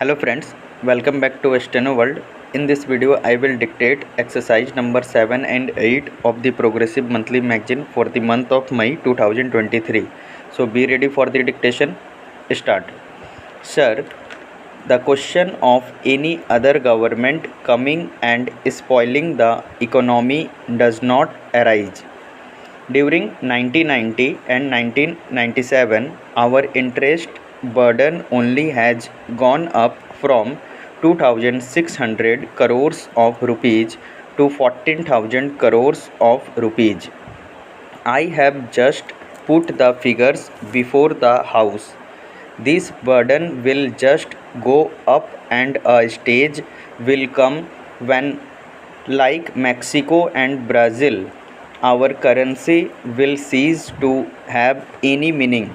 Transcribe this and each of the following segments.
Hello friends, welcome back to Steno World. In this video, I will dictate exercise number 7 and 8 of the Progressive Monthly Magazine for the month of May 2023. So be ready for the dictation. Start. Sir, the question of any other government coming and spoiling the economy does not arise. During 1990 and 1997, our interest burden only has gone up from 2,600 crores of rupees to 14,000 crores of rupees. I have just put the figures before the house. This burden will just go up, and a stage will come when, like Mexico and Brazil, our currency will cease to have any meaning.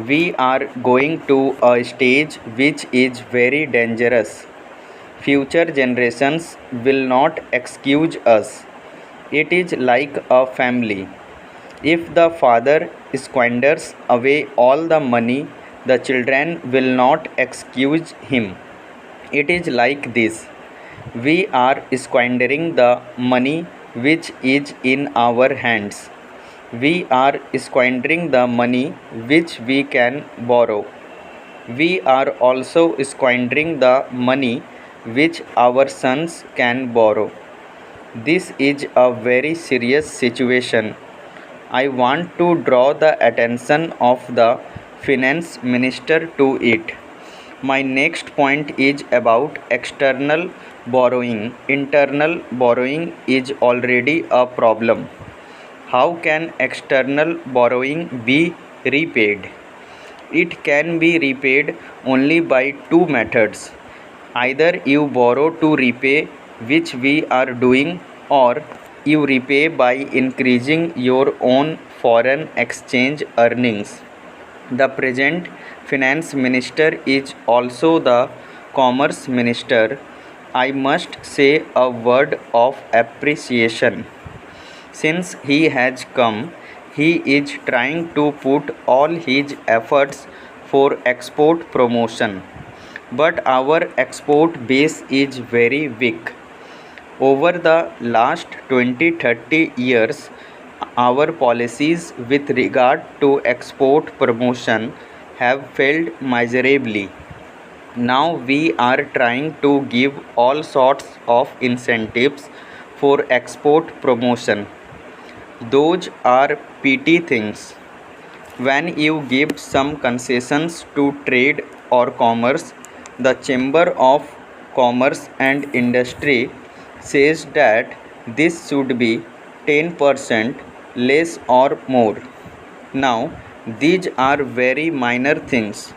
We are going to a stage which is very dangerous. Future generations will not excuse us. It is like a family. If the father squanders away all the money, the children will not excuse him. It is like this. We are squandering the money which is in our hands. We are squandering the money which we can borrow. We are also squandering the money which our sons can borrow. This is a very serious situation. I want to draw the attention of the finance minister to it. My next point is about external borrowing. Internal borrowing is already a problem. How can external borrowing be repaid? It can be repaid only by two methods. Either you borrow to repay, which we are doing, or you repay by increasing your own foreign exchange earnings. The present finance minister is also the commerce minister. I must say a word of appreciation. Since he has come, he is trying to put all his efforts for export promotion. But our export base is very weak. Over the last 20-30 years, our policies with regard to export promotion have failed miserably. Now we are trying to give all sorts of incentives for export promotion. Those are petty things. When you give some concessions to trade or commerce, the Chamber of Commerce and Industry says that this should be 10% less or more. Now, these are very minor things.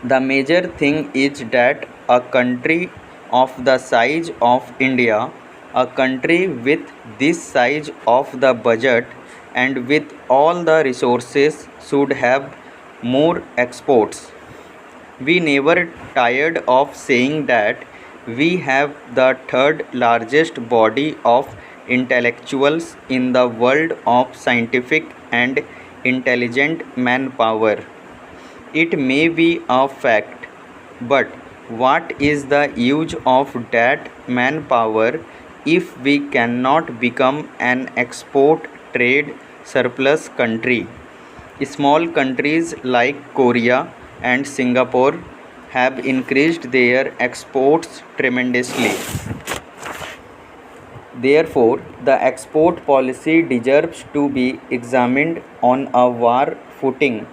The major thing is that a country of the size of India, a country with this size of the budget and with all the resources, should have more exports. We never tired of saying that we have the third largest body of intellectuals in the world of scientific and intelligent manpower. It may be a fact, but what is the use of that manpower if we cannot become an export trade surplus country? Small countries like Korea and Singapore have increased their exports tremendously. Therefore, the export policy deserves to be examined on a war footing.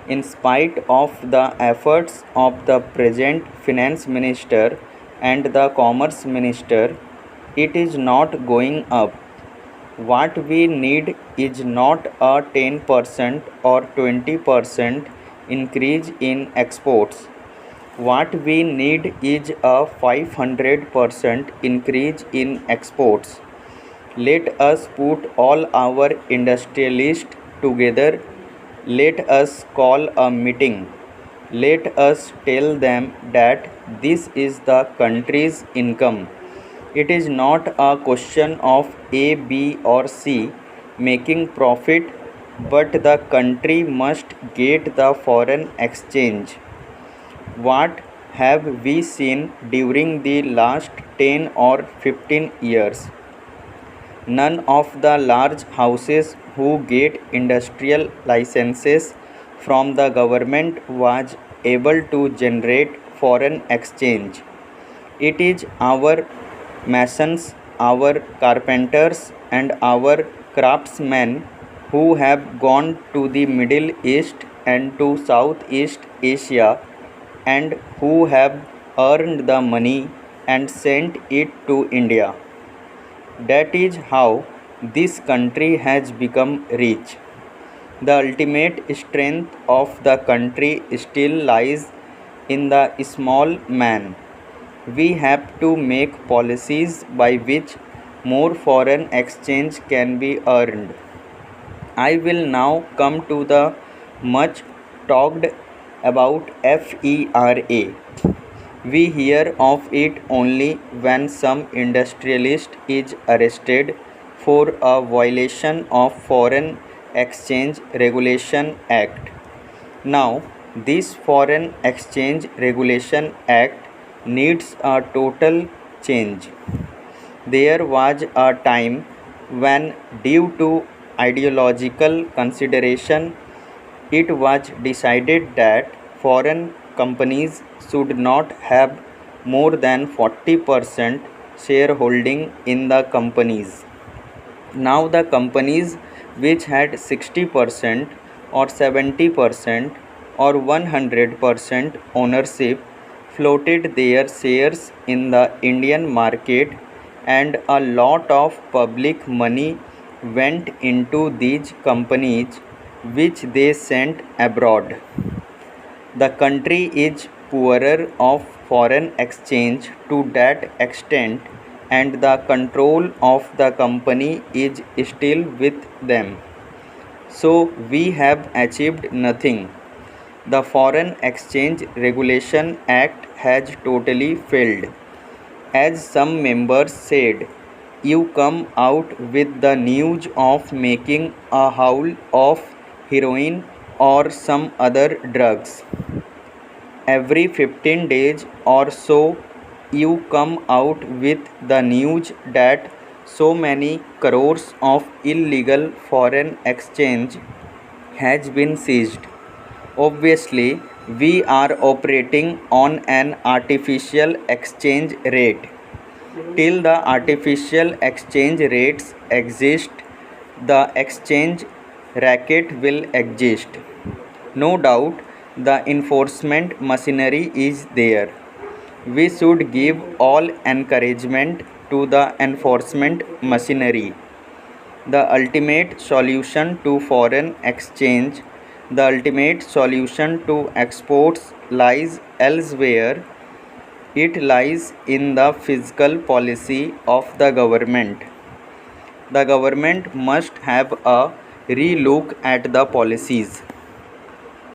In spite of the efforts of the present finance minister and the commerce minister, it is not going up. What we need is not a 10% or 20% increase in exports. What we need is a 500% increase in exports. Let us put all our industrialists together. Let us call a meeting. Let us tell them that this is the country's income. It is not a question of A, B, or C making profit, but the country must get the foreign exchange. What have we seen during the last 10 or 15 years? None of the large houses who get industrial licenses from the government was able to generate foreign exchange. It is our masons, our carpenters, and our craftsmen who have gone to the Middle East and to Southeast Asia and who have earned the money and sent it to India. That is how this country has become rich. The ultimate strength of the country still lies in the small man. We have to make policies by which more foreign exchange can be earned. I will now come to the much talked about FERA. We hear of it only when some industrialist is arrested for a violation of Foreign Exchange Regulation Act. Now, this Foreign Exchange Regulation Act needs a total change. There was a time when, due to ideological consideration, it was decided that foreign companies should not have more than 40% shareholding in the companies. Now the companies which had 60% or 70% or 100% ownership floated their shares in the Indian market, and a lot of public money went into these companies which they sent abroad. The country is poorer of foreign exchange to that extent, and the control of the company is still with them. So we have achieved nothing. The Foreign Exchange Regulation Act has totally failed. As some members said, you come out with the news of making a haul of heroin or some other drugs. Every 15 days or so, you come out with the news that so many crores of illegal foreign exchange has been seized. Obviously, we are operating on an artificial exchange rate. Till the artificial exchange rates exist, the exchange racket will exist. No doubt, the enforcement machinery is there. We should give all encouragement to the enforcement machinery. The ultimate solution to foreign exchange, the ultimate solution to exports lies elsewhere. It lies in the fiscal policy of the government. The government must have a re-look at the policies.